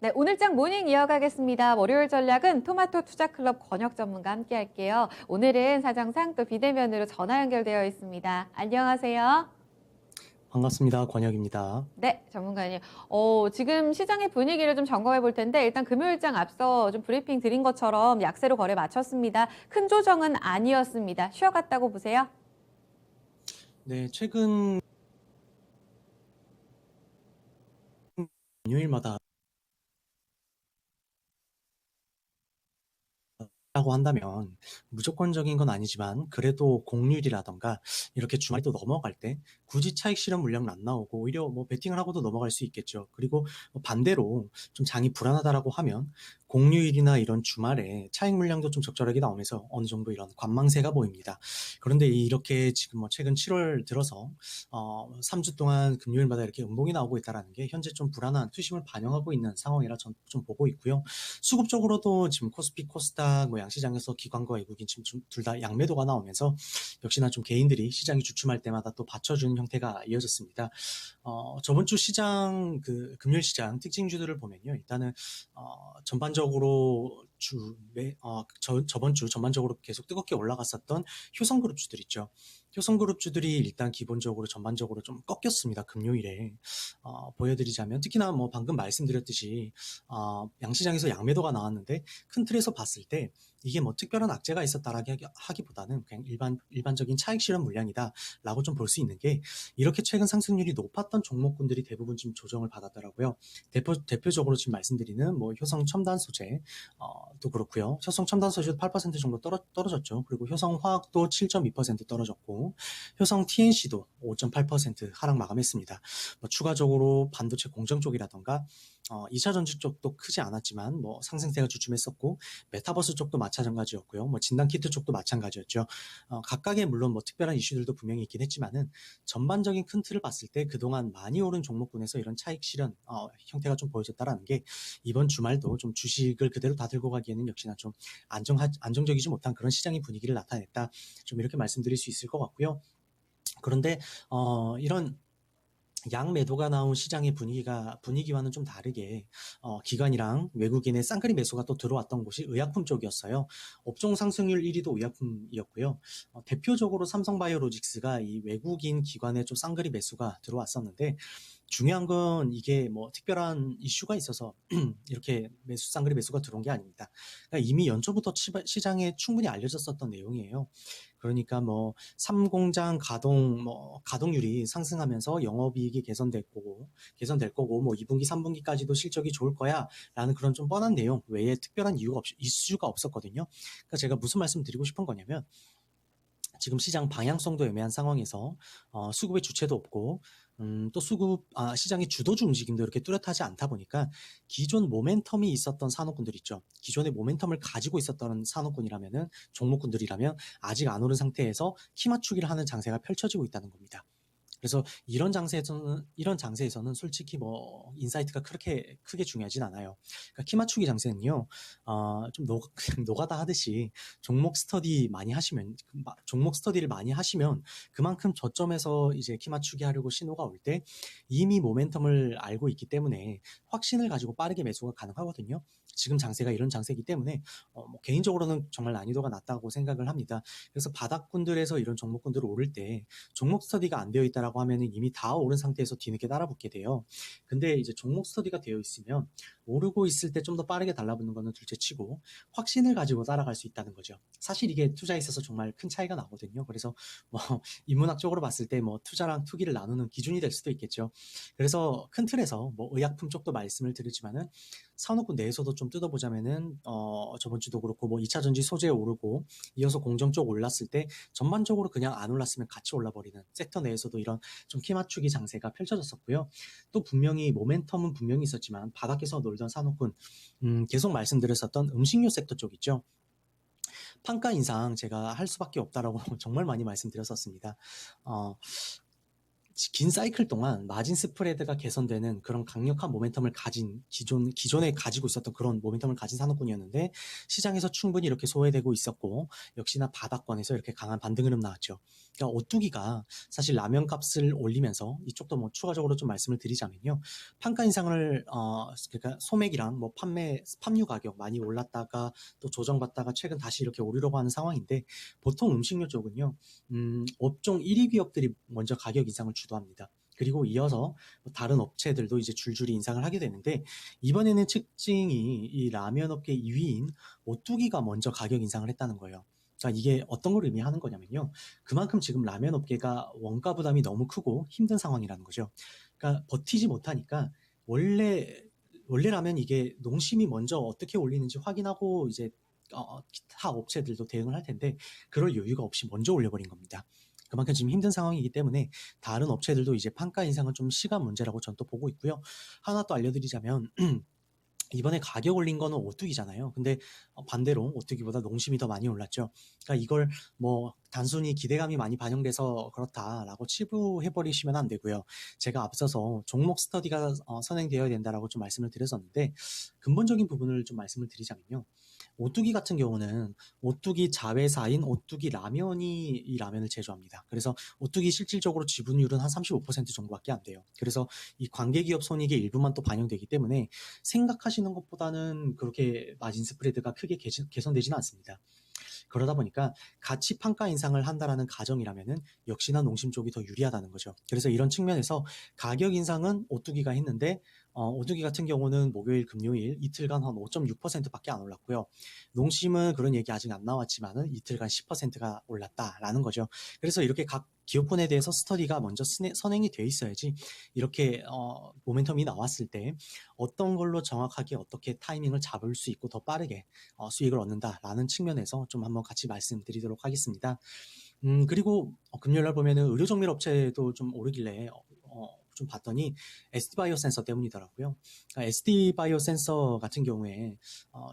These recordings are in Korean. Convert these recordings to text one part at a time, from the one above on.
네, 오늘장 모닝 이어가겠습니다. 월요일 전략은 토마토 투자클럽 권혁 전문가 함께 할게요. 오늘은 사정상 또 비대면으로 전화 연결되어 있습니다. 안녕하세요. 반갑습니다. 권혁입니다. 네, 전문가님. 지금 시장의 분위기를 좀 점검해 볼 텐데 일단 금요일장 앞서 좀 브리핑 드린 것처럼 약세로 거래 마쳤습니다. 큰 조정은 아니었습니다. 쉬어갔다고 보세요? 네, 최근 금요일마다 라고 한다면 무조건적인 건 아니지만 그래도 공률이라던가 이렇게 주말이 또 넘어갈 때 굳이 차익 실현 물량은 안 나오고 오히려 뭐 베팅을 하고도 넘어갈 수 있겠죠. 그리고 반대로 좀 장이 불안하다라고 하면 공휴일이나 이런 주말에 차익 물량도 좀 적절하게 나오면서 어느 정도 이런 관망세가 보입니다. 그런데 이렇게 지금 뭐 최근 7월 들어서 3주 동안 금요일마다 이렇게 음봉이 나오고 있다는 게 현재 좀 불안한 투심을 반영하고 있는 상황이라 전 좀 보고 있고요. 수급적으로도 지금 코스피, 코스닥, 뭐 양시장에서 기관과 외국인 지금 둘 다 양매도가 나오면서 역시나 좀 개인들이 시장이 주춤할 때마다 또 받쳐주는 형태가 이어졌습니다. 저번 주 시장 금요일 시장 특징주들을 보면요, 일단은 전반적으로 저번 주 전반적으로 계속 뜨겁게 올라갔었던 효성그룹주들 있죠. 효성그룹주들이 일단 기본적으로 전반적으로 좀 꺾였습니다. 금요일에 보여드리자면 특히나 뭐 방금 말씀드렸듯이 양시장에서 양매도가 나왔는데 큰 틀에서 봤을 때 이게 뭐 특별한 악재가 있었다라고 하기보다는 그냥 일반적인 차익 실현 물량이다라고 좀 볼 수 있는 게 이렇게 최근 상승률이 높았던 종목군들이 대부분 지금 조정을 받았더라고요. 대표적으로 지금 말씀드리는 뭐 효성 첨단 소재 또 그렇고요. 효성 첨단 소재도 8% 정도 떨어졌죠. 그리고 효성 화학도 7.2% 떨어졌고 효성 TNC도 5.8% 하락 마감했습니다. 뭐 추가적으로 반도체 공정 쪽이라던가 2차 전지 쪽도 크지 않았지만 뭐 상승세가 주춤했었고 메타버스 쪽도 마찬가지였고요. 뭐 진단키트 쪽도 마찬가지였죠. 각각의 물론 뭐 특별한 이슈들도 분명히 있긴 했지만은 전반적인 큰 틀을 봤을 때 그동안 많이 오른 종목군에서 이런 차익 실현 형태가 좀 보여졌다라는 게 이번 주말도 좀 주식을 그대로 다 들고 가기에는 역시나 좀 안정적이지 못한 그런 시장의 분위기를 나타냈다. 좀 이렇게 말씀드릴 수 있을 것 같고요. 그런데 이런 양매도가 나온 시장의 분위기와는 좀 다르게 기관이랑 외국인의 쌍끌이 매수가 또 들어왔던 곳이 의약품 쪽이었어요. 업종 상승률 1위도 의약품이었고요. 대표적으로 삼성바이오로직스가 이 외국인 기관의 좀 쌍끌이 매수가 들어왔었는데 중요한 건 이게 뭐 특별한 이슈가 있어서 이렇게 쌍끌이 매수가 들어온 게 아닙니다. 그러니까 이미 연초부터 시장에 충분히 알려졌었던 내용이에요. 그러니까 뭐 삼공장 가동률이 상승하면서 영업이익이 개선될 거고 뭐 2분기 3분기까지도 실적이 좋을 거야라는 그런 좀 뻔한 내용 외에 특별한 이슈가 없었거든요. 그러니까 제가 무슨 말씀 드리고 싶은 거냐면 지금 시장 방향성도 애매한 상황에서 수급의 주체도 없고 또 시장의 주도주 움직임도 이렇게 뚜렷하지 않다 보니까 기존 모멘텀이 있었던 산업군들 있죠. 기존의 모멘텀을 가지고 있었던 산업군이라면은 종목군들이라면 아직 안 오른 상태에서 키 맞추기를 하는 장세가 펼쳐지고 있다는 겁니다. 그래서 이런 장세에서는 솔직히 뭐 인사이트가 그렇게 크게 중요하진 않아요. 그러니까 키 맞추기 장세는요, 좀 그냥 노가다 하듯이 종목 스터디를 많이 하시면 그만큼 저점에서 이제 키 맞추기 하려고 신호가 올 때 이미 모멘텀을 알고 있기 때문에 확신을 가지고 빠르게 매수가 가능하거든요. 지금 장세가 이런 장세이기 때문에 뭐 개인적으로는 정말 난이도가 낮다고 생각을 합니다. 그래서 바닥군들에서 이런 종목군들 오를 때 종목 스터디가 안 되어 있다라고 하면은 이미 다 오른 상태에서 뒤늦게 따라붙게 돼요. 근데 이제 종목 스터디가 되어 있으면 오르고 있을 때 좀 더 빠르게 달라붙는 거는 둘째치고 확신을 가지고 따라갈 수 있다는 거죠. 사실 이게 투자에 있어서 정말 큰 차이가 나거든요. 그래서 뭐 인문학적으로 봤을 때 뭐 투자랑 투기를 나누는 기준이 될 수도 있겠죠. 그래서 큰 틀에서 뭐 의약품 쪽도 말씀을 드리지만은 산업군 내에서도 좀 뜯어보자면은 저번 주도 그렇고 뭐 2차 전지 소재 오르고 이어서 공정 쪽 올랐을 때 전반적으로 그냥 안 올랐으면 같이 올라버리는 섹터 내에서도 이런 좀 키 맞추기 장세가 펼쳐졌었고요. 또 분명히 모멘텀은 분명히 있었지만 바닥에서 놀던 산업군 계속 말씀드렸었던 음식료 섹터 쪽 있죠. 판가 인상 제가 할 수밖에 없다라고 정말 많이 말씀드렸었습니다. 긴 사이클 동안 마진 스프레드가 개선되는 그런 강력한 모멘텀을 가진 기존에 가지고 있었던 그런 모멘텀을 가진 산업군이었는데 시장에서 충분히 이렇게 소외되고 있었고 역시나 바닥권에서 이렇게 강한 반등 흐름 나왔죠. 그러니까 오뚜기가 사실 라면 값을 올리면서 이쪽도 뭐 추가적으로 좀 말씀을 드리자면요. 판가 인상을 그러니까 소맥이랑 뭐 팜유 가격 많이 올랐다가 또 조정받다가 최근 다시 이렇게 오르려고 하는 상황인데 보통 음식료 쪽은요. 업종 1위 기업들이 먼저 가격 인상을 주도합니다. 그리고 이어서 다른 업체들도 이제 줄줄이 인상을 하게 되는데 이번에는 특징이 이 라면 업계 2위인 오뚜기가 먼저 가격 인상을 했다는 거예요. 자, 이게 어떤 걸 의미하는 거냐면요. 그만큼 지금 라면 업계가 원가 부담이 너무 크고 힘든 상황이라는 거죠. 그러니까 버티지 못하니까 원래 라면 이게 농심이 먼저 어떻게 올리는지 확인하고 이제 기타 업체들도 대응을 할 텐데 그럴 여유가 없이 먼저 올려버린 겁니다. 그만큼 지금 힘든 상황이기 때문에 다른 업체들도 이제 판가 인상은 좀 시간 문제라고 전 또 보고 있고요. 하나 또 알려드리자면 이번에 가격 올린 거는 오뚜기잖아요. 근데 반대로 오뚜기보다 농심이 더 많이 올랐죠. 그러니까 이걸 뭐 단순히 기대감이 많이 반영돼서 그렇다라고 치부해버리시면 안 되고요. 제가 앞서서 종목 스터디가 선행되어야 된다라고 좀 말씀을 드렸었는데 근본적인 부분을 좀 말씀을 드리자면요. 오뚜기 같은 경우는 오뚜기 자회사인 오뚜기 라면이 이 라면을 제조합니다. 그래서 오뚜기 실질적으로 지분율은 한 35% 정도밖에 안 돼요. 그래서 이 관계기업 손익의 일부만 또 반영되기 때문에 생각하시는 것보다는 그렇게 마진 스프레드가 크게 개선되지는 않습니다. 그러다 보니까 같이 판가 인상을 한다라는 가정이라면은 역시나 농심 쪽이 더 유리하다는 거죠. 그래서 이런 측면에서 가격 인상은 오뚜기가 했는데 오뚜기 같은 경우는 목요일, 금요일 이틀간 한 5.6%밖에 안 올랐고요. 농심은 그런 얘기 아직 안 나왔지만은 이틀간 10%가 올랐다라는 거죠. 그래서 이렇게 각 기업군에 대해서 스터디가 먼저 선행이 돼 있어야지 이렇게 모멘텀이 나왔을 때 어떤 걸로 정확하게 어떻게 타이밍을 잡을 수 있고 더 빠르게 수익을 얻는다라는 측면에서 좀 한번 같이 말씀드리도록 하겠습니다. 그리고 금요일날 보면은 의료정밀 업체도 좀 오르길래 좀 봤더니 SD바이오 센서 때문이더라고요. 그러니까 SD바이오 센서 같은 경우에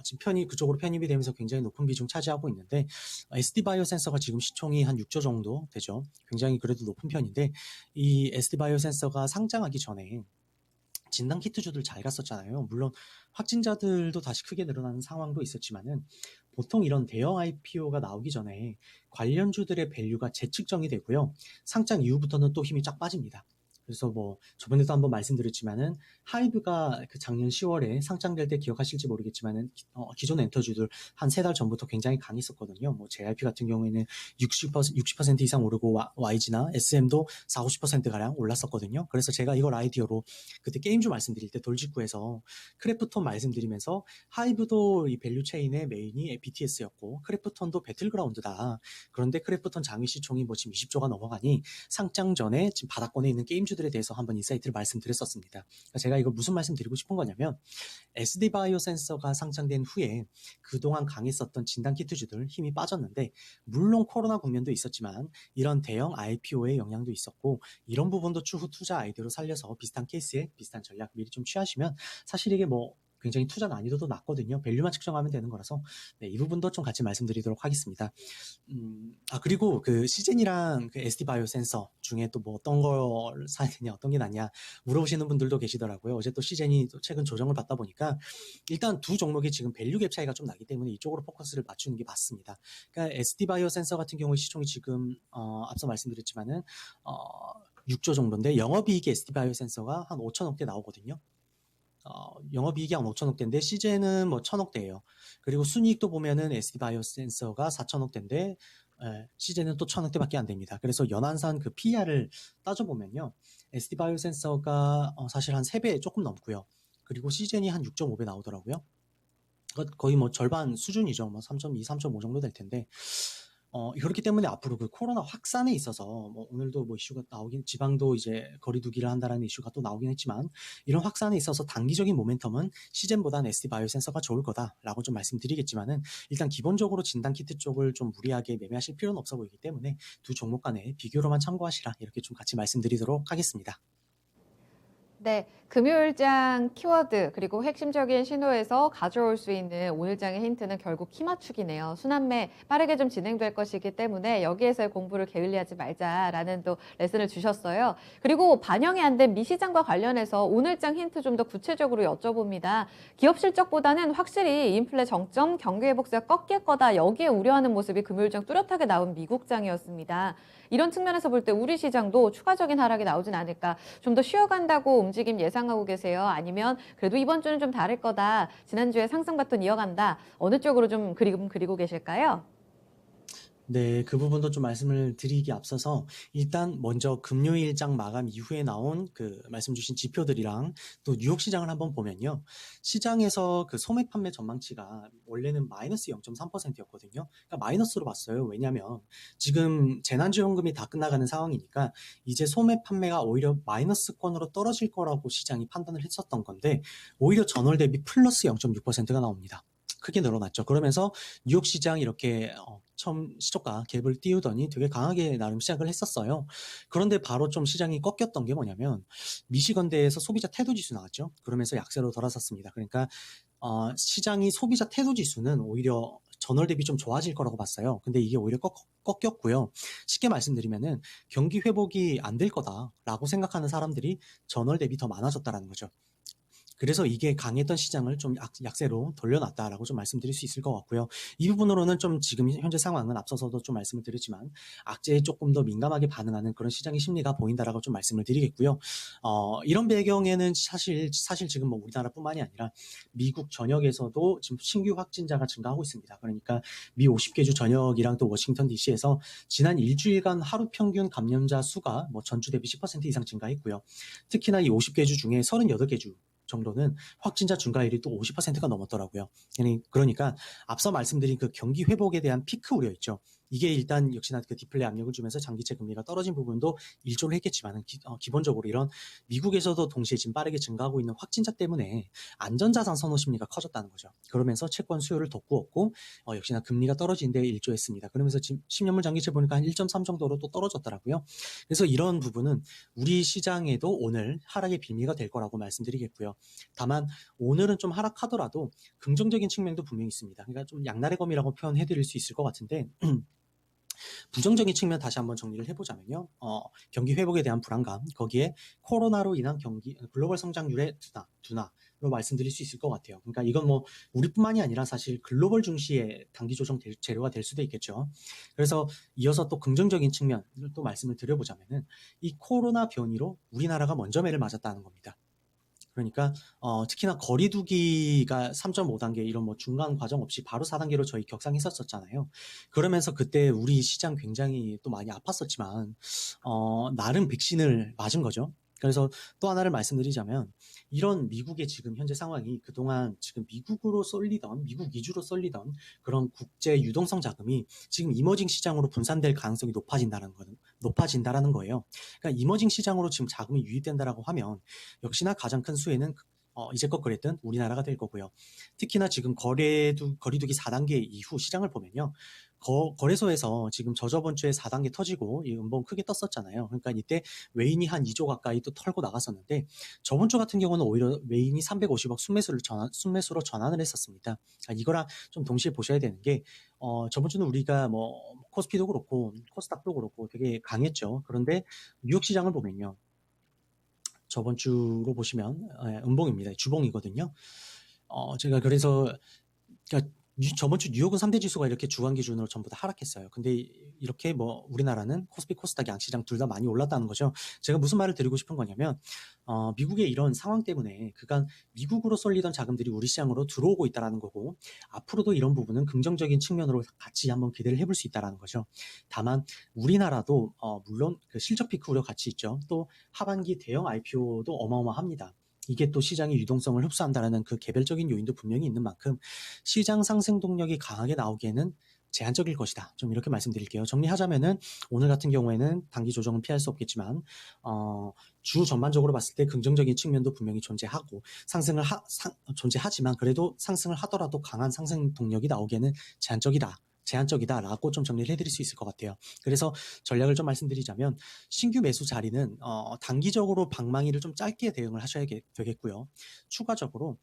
지금 그쪽으로 편입이 되면서 굉장히 높은 비중 차지하고 있는데 SD바이오 센서가 지금 시총이 한 6조 정도 되죠. 굉장히 그래도 높은 편인데 이 SD바이오 센서가 상장하기 전에 진단키트주들 잘 갔었잖아요. 물론 확진자들도 다시 크게 늘어나는 상황도 있었지만은 보통 이런 대형 IPO가 나오기 전에 관련주들의 밸류가 재측정이 되고요. 상장 이후부터는 또 힘이 쫙 빠집니다. 그래서 뭐 저번에도 한번 말씀드렸지만은 하이브가 그 작년 10월에 상장될 때 기억하실지 모르겠지만은 기존 엔터주들 한 3달 전부터 굉장히 강했었거든요. 뭐 JYP 같은 경우에는 60% 이상 오르고 YG나 SM도 4, 50%가량 올랐었거든요. 그래서 제가 이걸 아이디어로 그때 게임주 말씀드릴 때 돌직구에서 크래프톤 말씀드리면서 하이브도 이 밸류 체인의 메인이 BTS였고 크래프톤도 배틀그라운드다. 그런데 크래프톤 장위 시총이 뭐 지금 20조가 넘어가니 상장 전에 지금 바닥권에 있는 게임주들에 대해서 한번 인사이트를 말씀드렸었습니다. 그러니까 제가 이걸 무슨 말씀드리고 싶은 거냐면 SD바이오 센서가 상장된 후에 그동안 강했었던 진단키트주들 힘이 빠졌는데 물론 코로나 국면도 있었지만 이런 대형 IPO의 영향도 있었고 이런 부분도 추후 투자 아이디어로 살려서 비슷한 케이스에 비슷한 전략 미리 좀 취하시면 사실 이게 뭐 굉장히 투자 난이도도 낮거든요. 밸류만 측정하면 되는 거라서 네, 이 부분도 좀 같이 말씀드리도록 하겠습니다. 그리고 그 시젠이랑 그 SD바이오 센서 중에 또 뭐 어떤 걸 사야 되냐, 어떤 게 낫냐 물어보시는 분들도 계시더라고요. 어제 또 시젠이 또 최근 조정을 받다 보니까 일단 두 종목이 지금 밸류 갭 차이가 좀 나기 때문에 이쪽으로 포커스를 맞추는 게 맞습니다. 그러니까 SD바이오 센서 같은 경우에 시총이 지금 앞서 말씀드렸지만은 6조 정도인데 영업이익이 SD바이오 센서가 한 5천억대 나오거든요. 영업이익이 한 5천억대인데 시제는 뭐 1천억대예요. 그리고 순이익도 보면은 SD바이오 센서가 4천억대인데 시제는 또 1천억대밖에 안 됩니다. 그래서 연한산 그 PER을 따져보면요. SD바이오 센서가 사실 한 3배 조금 넘고요. 그리고 시젠이 한 6.5배 나오더라고요. 거의 뭐 절반 수준이죠. 뭐 3.2, 3.5 정도 될 텐데 그렇기 때문에 앞으로 그 코로나 확산에 있어서 뭐 오늘도 뭐 이슈가 지방도 이제 거리두기를 한다라는 이슈가 또 나오긴 했지만 이런 확산에 있어서 단기적인 모멘텀은 시젠보다는 SD바이오 센서가 좋을 거다라고 좀 말씀드리겠지만은 일단 기본적으로 진단키트 쪽을 좀 무리하게 매매하실 필요는 없어 보이기 때문에 두 종목 간의 비교로만 참고하시라 이렇게 좀 같이 말씀드리도록 하겠습니다. 네, 금요일장 키워드 그리고 핵심적인 신호에서 가져올 수 있는 오늘장의 힌트는 결국 키 맞추기네요. 순환매 빠르게 좀 진행될 것이기 때문에 여기에서의 공부를 게을리하지 말자라는 또 레슨을 주셨어요. 그리고 반영이 안 된 미시장과 관련해서 오늘장 힌트 좀 더 구체적으로 여쭤봅니다. 기업 실적보다는 확실히 인플레 정점, 경기 회복세가 꺾일 거다. 여기에 우려하는 모습이 금요일장 뚜렷하게 나온 미국장이었습니다. 이런 측면에서 볼 때 우리 시장도 추가적인 하락이 나오진 않을까. 좀 더 쉬어간다고 움직임 예상하고 계세요? 아니면 그래도 이번 주는 좀 다를 거다. 지난주에 상승 바톤 이어간다. 어느 쪽으로 좀 그림 그리고 계실까요? 네, 그 부분도 좀 말씀을 드리기 앞서서 일단 먼저 금요일장 마감 이후에 나온 그 말씀 주신 지표들이랑 또 뉴욕 시장을 한번 보면요. 시장에서 그 소매 판매 전망치가 원래는 마이너스 0.3%였거든요. 그러니까 마이너스로 봤어요. 왜냐하면 지금 재난지원금이 다 끝나가는 상황이니까 이제 소매 판매가 오히려 마이너스권으로 떨어질 거라고 시장이 판단을 했었던 건데 오히려 전월 대비 플러스 0.6%가 나옵니다. 크게 늘어났죠. 그러면서 뉴욕 시장 이렇게 처음 시초가 갭을 띄우더니 되게 강하게 나름 시작을 했었어요. 그런데 바로 좀 시장이 꺾였던 게 뭐냐면 미시건대에서 소비자 태도 지수 나왔죠. 그러면서 약세로 돌아섰습니다. 그러니까 시장이 소비자 태도 지수는 오히려 전월 대비 좀 좋아질 거라고 봤어요. 근데 이게 오히려 꺾였고요. 쉽게 말씀드리면은 경기 회복이 안 될 거다라고 생각하는 사람들이 전월 대비 더 많아졌다라는 거죠. 그래서 이게 강했던 시장을 좀 약세로 돌려놨다라고 좀 말씀드릴 수 있을 것 같고요. 이 부분으로는 좀 지금 현재 상황은 앞서서도 좀 말씀을 드렸지만 악재에 조금 더 민감하게 반응하는 그런 시장의 심리가 보인다라고 좀 말씀을 드리겠고요. 이런 배경에는 사실 지금 뭐 우리나라뿐만이 아니라 미국 전역에서도 지금 신규 확진자가 증가하고 있습니다. 그러니까 미 50개 주 전역이랑 또 워싱턴 DC에서 지난 일주일간 하루 평균 감염자 수가 뭐 전주 대비 10% 이상 증가했고요. 특히나 이 50개 주 중에 38개 주 정도는 확진자 증가율이 또 50%가 넘었더라고요. 그러니까 앞서 말씀드린 그 경기 회복에 대한 피크 우려 있죠. 이게 일단 역시나 그 디플레 압력을 주면서 장기채 금리가 떨어진 부분도 일조를 했겠지만 기본적으로 이런 미국에서도 동시에 지금 빠르게 증가하고 있는 확진자 때문에 안전자산 선호 심리가 커졌다는 거죠. 그러면서 채권 수요를 돋구었고 역시나 금리가 떨어진 데 일조했습니다. 그러면서 지금 10년물 장기채 보니까 한 1.3 정도로 또 떨어졌더라고요. 그래서 이런 부분은 우리 시장에도 오늘 하락의 빌미가 될 거라고 말씀드리겠고요. 다만 오늘은 좀 하락하더라도 긍정적인 측면도 분명히 있습니다. 그러니까 좀 양날의 검이라고 표현해드릴 수 있을 것 같은데 부정적인 측면 다시 한번 정리를 해보자면요. 경기 회복에 대한 불안감, 거기에 코로나로 인한 글로벌 성장률의 둔화로 말씀드릴 수 있을 것 같아요. 그러니까 이건 뭐 우리뿐만이 아니라 사실 글로벌 증시의 단기 조정 재료가 될 수도 있겠죠. 그래서 이어서 또 긍정적인 측면을 또 말씀을 드려보자면은 이 코로나 변이로 우리나라가 먼저 매를 맞았다는 겁니다. 그러니까 특히나 거리두기가 3.5단계 이런 뭐 중간 과정 없이 바로 4단계로 저희 격상했었잖아요. 그러면서 그때 우리 시장 굉장히 또 많이 아팠었지만 나름 백신을 맞은 거죠. 그래서 또 하나를 말씀드리자면 이런 미국의 지금 현재 상황이 그동안 지금 미국 위주로 쏠리던 그런 국제 유동성 자금이 지금 이머징 시장으로 분산될 가능성이 높아진다라는 거예요. 그러니까 이머징 시장으로 지금 자금이 유입된다라고 하면 역시나 가장 큰 수혜는 이제껏 그랬던 우리나라가 될 거고요. 특히나 지금 거리두기 4단계 이후 시장을 보면요. 거래소에서 지금 저저번 주에 4단계 터지고 이 음봉 크게 떴었잖아요. 그러니까 이때 외인이 한 2조 가까이 또 털고 나갔었는데 저번 주 같은 경우는 오히려 외인이 350억 순매수로 전환을 했었습니다. 이거랑 좀 동시에 보셔야 되는 게 저번 주는 우리가 뭐 코스피도 그렇고 코스닥도 그렇고 되게 강했죠. 그런데 뉴욕 시장을 보면요. 저번 주로 보시면 음봉입니다. 주봉이거든요. 제가 그래서 그러니까 저번 주 뉴욕은 3대 지수가 이렇게 주간 기준으로 전부 다 하락했어요. 근데 이렇게 뭐 우리나라는 코스피, 코스닥 양시장 둘 다 많이 올랐다는 거죠. 제가 무슨 말을 드리고 싶은 거냐면 미국의 이런 상황 때문에 그간 미국으로 쏠리던 자금들이 우리 시장으로 들어오고 있다는 거고 앞으로도 이런 부분은 긍정적인 측면으로 같이 한번 기대를 해볼 수 있다는 거죠. 다만 우리나라도 물론 그 실적 피크 우려 같이 있죠. 또 하반기 대형 IPO도 어마어마합니다. 이게 또 시장의 유동성을 흡수한다는 그 개별적인 요인도 분명히 있는 만큼 시장 상승 동력이 강하게 나오기에는 제한적일 것이다. 좀 이렇게 말씀드릴게요. 정리하자면은 오늘 같은 경우에는 단기 조정은 피할 수 없겠지만 주 전반적으로 봤을 때 긍정적인 측면도 분명히 존재하고 존재하지만 그래도 상승을 하더라도 강한 상승 동력이 나오기에는 제한적이다. 제한적이다라고 좀 정리를 해드릴 수 있을 것 같아요. 그래서 전략을 좀 말씀드리자면 신규 매수 자리는 단기적으로 방망이를 좀 짧게 대응을 하셔야 되겠고요. 추가적으로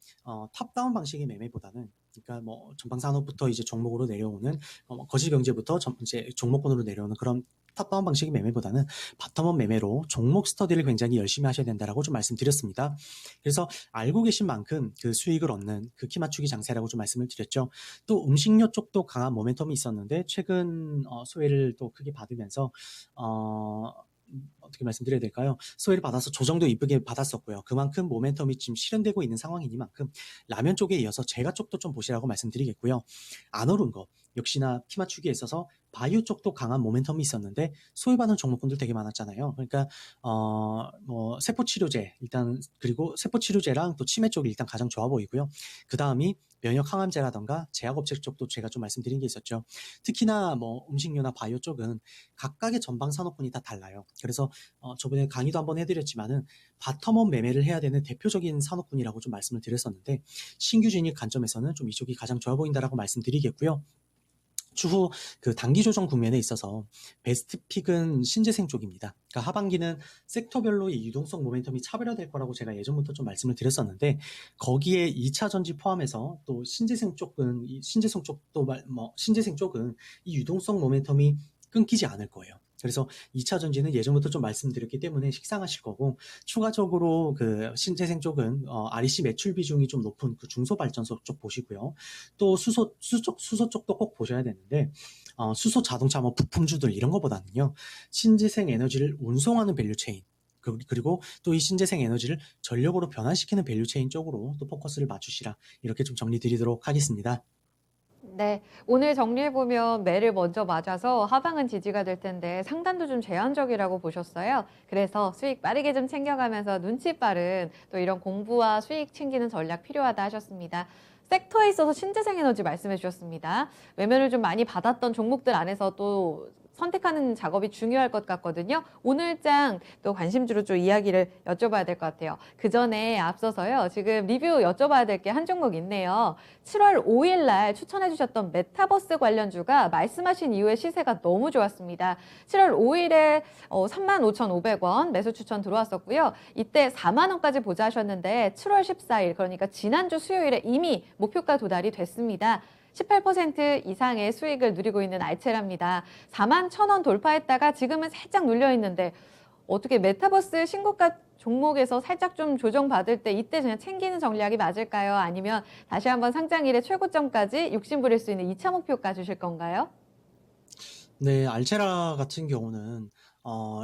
탑다운 방식의 매매보다는 그러니까 뭐 전방산업부터 이제 종목으로 내려오는 거시경제부터 이제 종목군으로 내려오는 그런 탑다운 방식의 매매보다는 바텀업 매매로 종목 스터디를 굉장히 열심히 하셔야 된다라고 좀 말씀드렸습니다. 그래서 알고 계신 만큼 그 수익을 얻는 그 키 맞추기 장세라고 좀 말씀을 드렸죠. 또 음식료 쪽도 강한 모멘텀이 있었는데 최근 소외를 또 크게 받으면서 어떻게 말씀드려야 될까요? 소외를 받아서 조정도 이쁘게 받았었고요. 그만큼 모멘텀이 지금 실현되고 있는 상황이니만큼 라면 쪽에 이어서 제과 쪽도 좀 보시라고 말씀드리겠고요. 안 오른 거 역시나 키 맞추기에 있어서 바이오 쪽도 강한 모멘텀이 있었는데 소외받은 종목군들 되게 많았잖아요. 그러니까 뭐 세포 치료제 일단 그리고 세포 치료제랑 또 치매 쪽이 일단 가장 좋아 보이고요. 그 다음이 면역 항암제라던가 제약업체 쪽도 제가 좀 말씀드린 게 있었죠. 특히나 뭐 음식료나 바이오 쪽은 각각의 전방 산업군이 다 달라요. 그래서 저번에 강의도 한번 해드렸지만은 바텀업 매매를 해야 되는 대표적인 산업군이라고 좀 말씀을 드렸었는데 신규 진입 관점에서는 좀 이쪽이 가장 좋아 보인다라고 말씀드리겠고요. 추후 그 단기 조정 국면에 있어서 베스트 픽은 신재생 쪽입니다. 그러니까 하반기는 섹터별로의 유동성 모멘텀이 차별화될 거라고 제가 예전부터 좀 말씀을 드렸었는데 거기에 2차 전지 포함해서 또 신재생 쪽은 신재생 쪽은 이 유동성 모멘텀이 끊기지 않을 거예요. 그래서 2차 전지는 예전부터 좀 말씀드렸기 때문에 식상하실 거고 추가적으로 그 신재생 쪽은 REC 매출 비중이 좀 높은 그 중소발전소 쪽 보시고요. 또 수소 쪽도 꼭 보셔야 되는데 수소 자동차 뭐 부품주들 이런 거보다는요. 신재생 에너지를 운송하는 밸류체인 그리고 또 이 신재생 에너지를 전력으로 변환시키는 밸류체인 쪽으로 또 포커스를 맞추시라 이렇게 좀 정리 드리도록 하겠습니다. 네, 오늘 정리해보면 매를 먼저 맞아서 하방은 지지가 될 텐데 상단도 좀 제한적이라고 보셨어요. 그래서 수익 빠르게 좀 챙겨가면서 눈치 빠른 또 이런 공부와 수익 챙기는 전략 필요하다 하셨습니다. 섹터에 있어서 신재생 에너지 말씀해 주셨습니다. 외면을 좀 많이 받았던 종목들 안에서 또 선택하는 작업이 중요할 것 같거든요. 오늘장 또 관심주로 좀 이야기를 여쭤봐야 될 것 같아요. 그 전에 앞서서요. 지금 리뷰 여쭤봐야 될 게 한 종목 있네요. 7월 5일 날 추천해 주셨던 메타버스 관련주가 말씀하신 이후에 시세가 너무 좋았습니다. 7월 5일에 35,500원 매수 추천 들어왔었고요. 이때 4만 원까지 보자 하셨는데 7월 14일 그러니까 지난주 수요일에 이미 목표가 도달이 됐습니다. 18% 이상의 수익을 누리고 있는 알체랍니다. 4만 1,000원 돌파했다가 지금은 살짝 눌려 있는데 어떻게 메타버스 신고가 종목에서 살짝 좀 조정받을 때 이때 그냥 챙기는 전략이 맞을까요? 아니면 다시 한번 상장일의 최고점까지 욕심부릴 수 있는 2차 목표가 주실 건가요? 네, 알체라 같은 경우는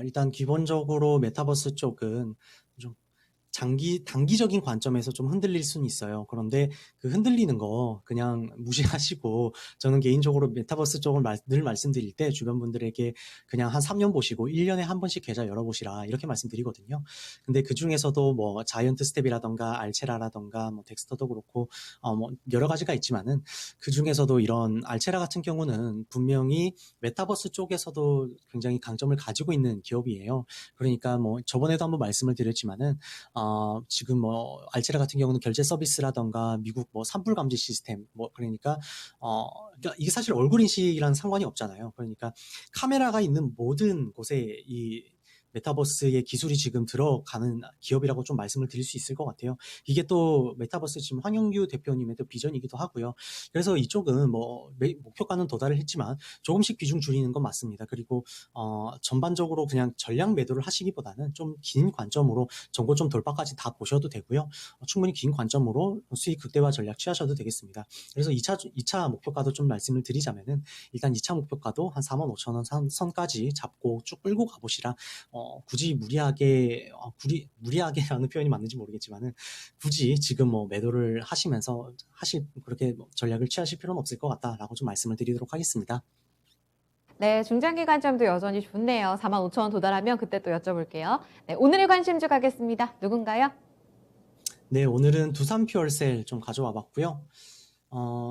일단 기본적으로 메타버스 쪽은 좀 단기적인 관점에서 좀 흔들릴 수는 있어요. 그런데 그 흔들리는 거 그냥 무시하시고 저는 개인적으로 메타버스 쪽을 늘 말씀드릴 때 주변 분들에게 그냥 한 3년 보시고 1년에 한 번씩 계좌 열어보시라 이렇게 말씀드리거든요. 근데 그 중에서도 뭐 자이언트 스텝이라던가 알체라라던가 뭐 덱스터도 그렇고 뭐 여러 가지가 있지만은 그 중에서도 이런 알체라 같은 경우는 분명히 메타버스 쪽에서도 굉장히 강점을 가지고 있는 기업이에요. 그러니까 뭐 저번에도 한번 말씀을 드렸지만은 지금 뭐 알체라 같은 경우는 결제 서비스라던가 미국 뭐 산불 감지 시스템 뭐 그러니까 이게 사실 얼굴 인식이랑 상관이 없잖아요. 그러니까 카메라가 있는 모든 곳에 이 메타버스의 기술이 지금 들어가는 기업이라고 좀 말씀을 드릴 수 있을 것 같아요. 이게 또 메타버스 지금 황영규 대표님의 또 비전이기도 하고요. 그래서 이쪽은 뭐 목표가는 도달을 했지만 조금씩 비중 줄이는 건 맞습니다. 그리고 전반적으로 그냥 전량 매도를 하시기보다는 좀 긴 관점으로 전고점 돌파까지 다 보셔도 되고요. 충분히 긴 관점으로 수익 극대화 전략 취하셔도 되겠습니다. 그래서 2차 목표가도 좀 말씀을 드리자면은 일단 2차 목표가도 한 45,000원 선까지 잡고 쭉 끌고 가보시라 굳이 무리하게라는 표현이 맞는지 모르겠지만은 굳이 지금 뭐 매도를 하시면서 그렇게 전략을 취하실 필요는 없을 것 같다라고 좀 말씀을 드리도록 하겠습니다. 네, 중장기 관점도 여전히 좋네요. 45,000원 도달하면 그때 또 여쭤볼게요. 네, 오늘의 관심주 가겠습니다. 누군가요? 네, 오늘은 두산 퓨얼셀 좀 가져와 봤고요.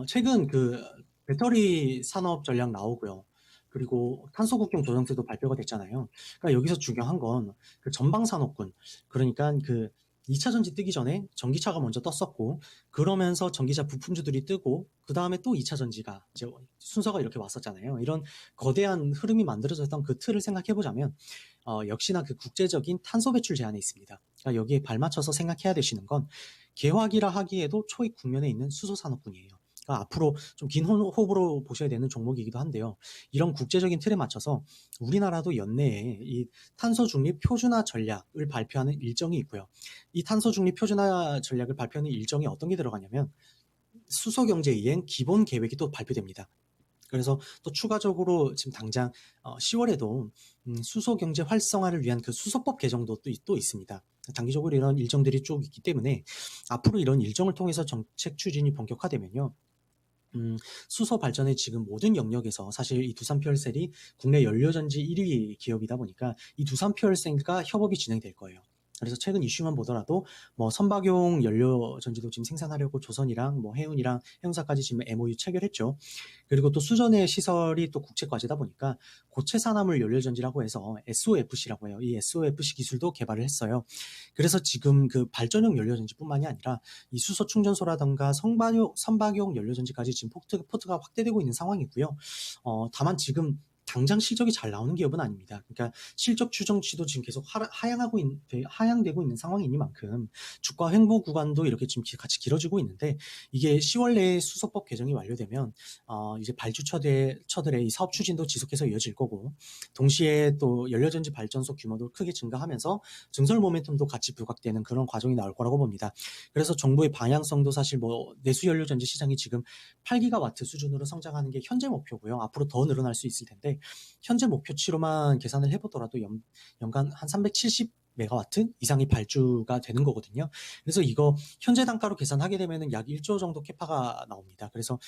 최근 그 배터리 산업 전략 나오고요. 그리고 탄소 국경 조정제도 발표가 됐잖아요. 그러니까 여기서 중요한 건 그 전방 산업군, 그러니까 그 2차 전지 뜨기 전에 전기차가 먼저 떴었고, 그러면서 전기차 부품주들이 뜨고, 그 다음에 또 2차 전지가 이제 순서가 이렇게 왔었잖아요. 이런 거대한 흐름이 만들어졌던 그 틀을 생각해보자면, 역시나 그 국제적인 탄소 배출 제한이 있습니다. 그러니까 여기에 발맞춰서 생각해야 되시는 건 개화기라 하기에도 초입 국면에 있는 수소 산업군이에요. 그러니까 앞으로 좀 긴 호흡으로 보셔야 되는 종목이기도 한데요. 이런 국제적인 틀에 맞춰서 우리나라도 연내에 이 탄소 중립 표준화 전략을 발표하는 일정이 있고요. 이 탄소 중립 표준화 전략을 발표하는 일정이 어떤 게 들어가냐면 수소 경제 이행 기본 계획이 또 발표됩니다. 그래서 또 추가적으로 지금 당장 10월에도 수소 경제 활성화를 위한 그 수소법 개정도 또 있습니다. 장기적으로 이런 일정들이 쭉 있기 때문에 앞으로 이런 일정을 통해서 정책 추진이 본격화되면요. 수소 발전의 지금 모든 영역에서 사실 이 두산퓨얼셀이 국내 연료전지 1위 기업이다 보니까 이 두산퓨얼셀과 협업이 진행될 거예요. 그래서 최근 이슈만 보더라도 뭐 선박용 연료전지도 지금 생산하려고 조선이랑 뭐 해운이랑 해운사까지 지금 MOU 체결했죠. 그리고 또 수전의 시설이 또 국책 과제다 보니까 고체 산화물 연료전지라고 해서 SOFC라고 해요. 이 SOFC 기술도 개발을 했어요. 그래서 지금 그 발전용 연료전지뿐만이 아니라 이 수소 충전소라든가 선박용 연료전지까지 지금 포트가 확대되고 있는 상황이고요. 다만 지금 당장 실적이 잘 나오는 기업은 아닙니다. 그러니까 실적 추정치도 지금 계속 하향되고 있는 상황이니만큼 주가 횡보 구간도 이렇게 지금 같이 길어지고 있는데, 이게 10월 내에 수소법 개정이 완료되면 이제 발주처들의 이 사업 추진도 지속해서 이어질 거고, 동시에 또 연료전지 발전소 규모도 크게 증가하면서 증설 모멘텀도 같이 부각되는 그런 과정이 나올 거라고 봅니다. 그래서 정부의 방향성도 사실 뭐 내수 연료전지 시장이 지금 8기가와트 수준으로 성장하는 게 현재 목표고요. 앞으로 더 늘어날 수 있을 텐데, 현재 목표치로만 계산을 해보더라도 연간 한 370메가와트 이상이 발주가 되는 거거든요. 그래서 이거 현재 단가로 계산하게 되면은 약 1조 정도 캐파가 나옵니다. 그래서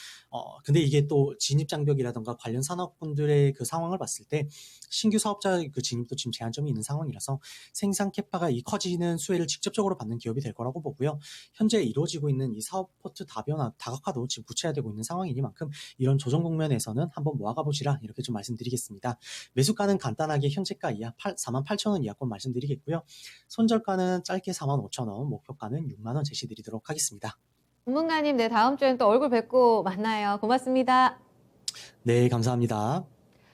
근데 이게 또 진입 장벽이라든가 관련 산업군들의 그 상황을 봤을 때 신규 사업자 그 진입도 지금 제한점이 있는 상황이라서 생산 캐파가 이 커지는 수혜를 직접적으로 받는 기업이 될 거라고 보고요. 현재 이루어지고 있는 이 사업 포트 다각화도 지금 구체화되고 있는 상황이니만큼 이런 조정 국면에서는 한번 모아가 보시라, 이렇게 좀 말씀드리겠습니다. 매수가는 간단하게 현재가 이하 48,000원 이하권 말씀드리겠고요. 손절가는 짧게 45,000원, 목표가는 6만원 제시드리도록 하겠습니다. 전문가님, 네, 다음 주엔 또 얼굴 뵙고 만나요. 고맙습니다. 네, 감사합니다.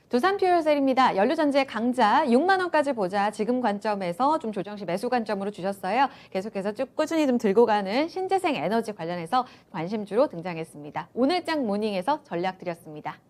두산퓨얼셀입니다. 연료전지의 강자 6만 원까지 보자. 지금 관점에서 좀 조정 시 매수 관점으로 주셨어요. 계속해서 쭉 꾸준히 좀 들고 가는 신재생 에너지 관련해서 관심주로 등장했습니다. 오늘장 모닝에서 전략 드렸습니다.